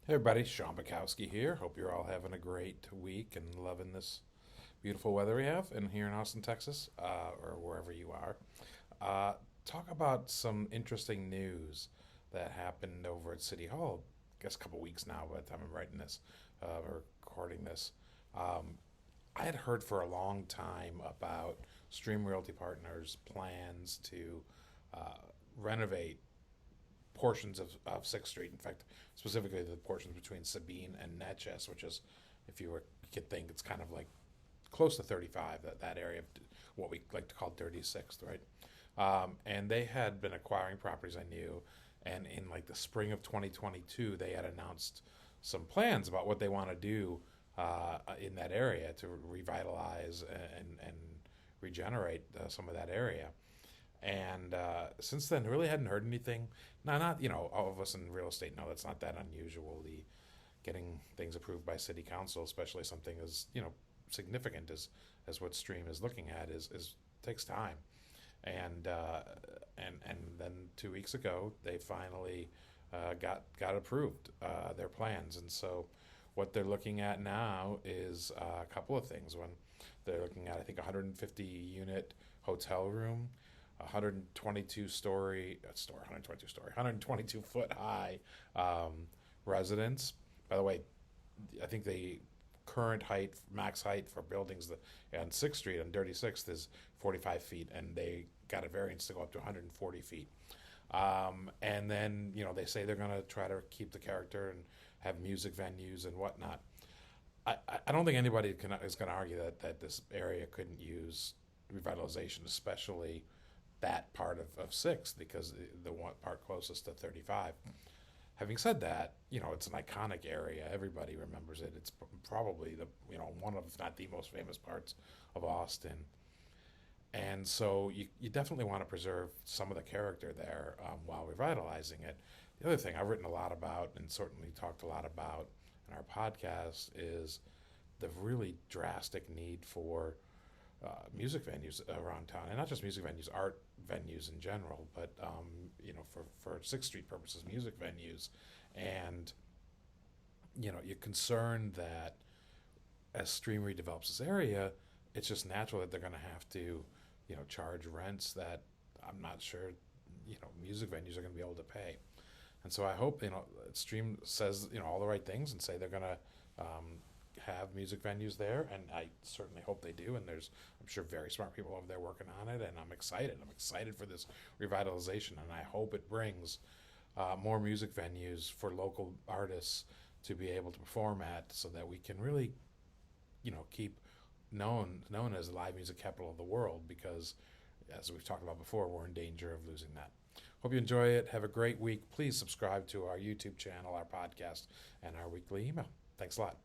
Hey everybody, Sean Bukowski here. Hope you're all having a great week and loving this beautiful weather we have in here in Austin, Texas, or wherever you are. Uh, Talk about some interesting news that happened over at City Hall. I guess a couple weeks now by the time I'm writing this, or recording this. Um, I had heard for a long time about Stream Realty Partners' plans to uh, renovate portions of 6th Street. In fact, specifically the portions between Sabine and Natchez, which is, if you could think, it's kind of like close to 35, that area of what we like to call Dirty Sixth, right? And they had been acquiring properties I knew, and in like the spring of 2022, they had announced some plans about what they want to do in that area to revitalize and regenerate some of that area. And since then, really hadn't heard anything. Now, not all of us in real estate know that's not that unusual. The getting things approved by city council, especially something as significant as what Stream is looking at, is takes time. And and then 2 weeks ago, they finally got approved their plans, and so what they're looking at now is a couple of things. One, they're looking at, I think, 150 unit hotel room, 122 story, 122 foot high residence. By the way, I think the current height, max height for buildings on 6th Street on Dirty Sixth is 45 feet, and they got a variance to go up to 140 feet. And then, they say they're going to try to keep the character and have music venues and whatnot. I don't think anybody is going to argue that this area couldn't use revitalization, especially that part of 6th, because the one part closest to 35. Having said that, it's an iconic area. Everybody remembers it. It's probably one of, if not the most famous parts of Austin. And so you definitely want to preserve some of the character there while revitalizing it. The other thing I've written a lot about and certainly talked a lot about in our podcast is the really drastic need for music venues around town, and not just music venues, art venues in general, but for 6th Street purposes, music venues. And you're concerned that as Stream redevelops this area, it's just natural that they're going to have to charge rents that I'm not sure music venues are going to be able to pay. And so I hope Stream says all the right things and say they're going to have music venues there, and I certainly hope they do. And I'm sure, very smart people over there working on it, and I'm excited. I'm excited for this revitalization, and I hope it brings more music venues for local artists to be able to perform at, so that we can really, keep known as the live music capital of the world. Because, as we've talked about before, we're in danger of losing that. Hope you enjoy it. Have a great week. Please subscribe to our YouTube channel, our podcast, and our weekly email. Thanks a lot.